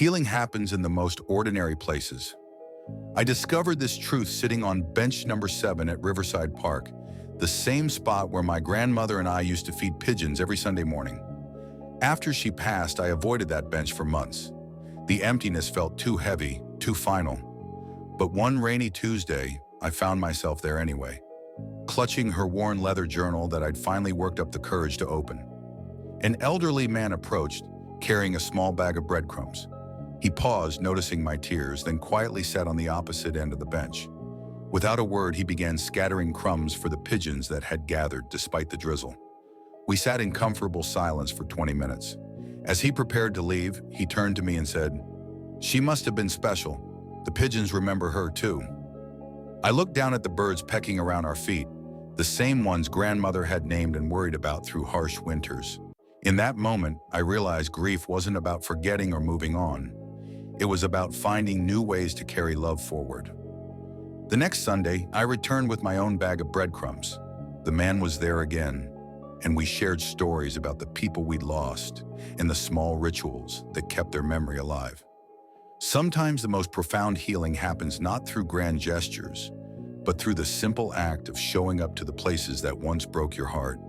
Healing happens in the most ordinary places. I discovered this truth sitting on bench number 7 at Riverside Park, the same spot where my grandmother and I used to feed pigeons every Sunday morning. After she passed, I avoided that bench for months. The emptiness felt too heavy, too final. But one rainy Tuesday, I found myself there anyway, clutching her worn leather journal that I'd finally worked up the courage to open. An elderly man approached, carrying a small bag of breadcrumbs. He paused, noticing my tears, then quietly sat on the opposite end of the bench. Without a word, he began scattering crumbs for the pigeons that had gathered despite the drizzle. We sat in comfortable silence for 20 minutes. As he prepared to leave, he turned to me and said, "She must have been special. The pigeons remember her too." I looked down at the birds pecking around our feet, the same ones grandmother had named and worried about through harsh winters. In that moment, I realized grief wasn't about forgetting or moving on. It was about finding new ways to carry love forward. The next Sunday, I returned with my own bag of breadcrumbs. The man was there again, and we shared stories about the people we'd lost and the small rituals that kept their memory alive. Sometimes the most profound healing happens not through grand gestures, but through the simple act of showing up to the places that once broke your heart.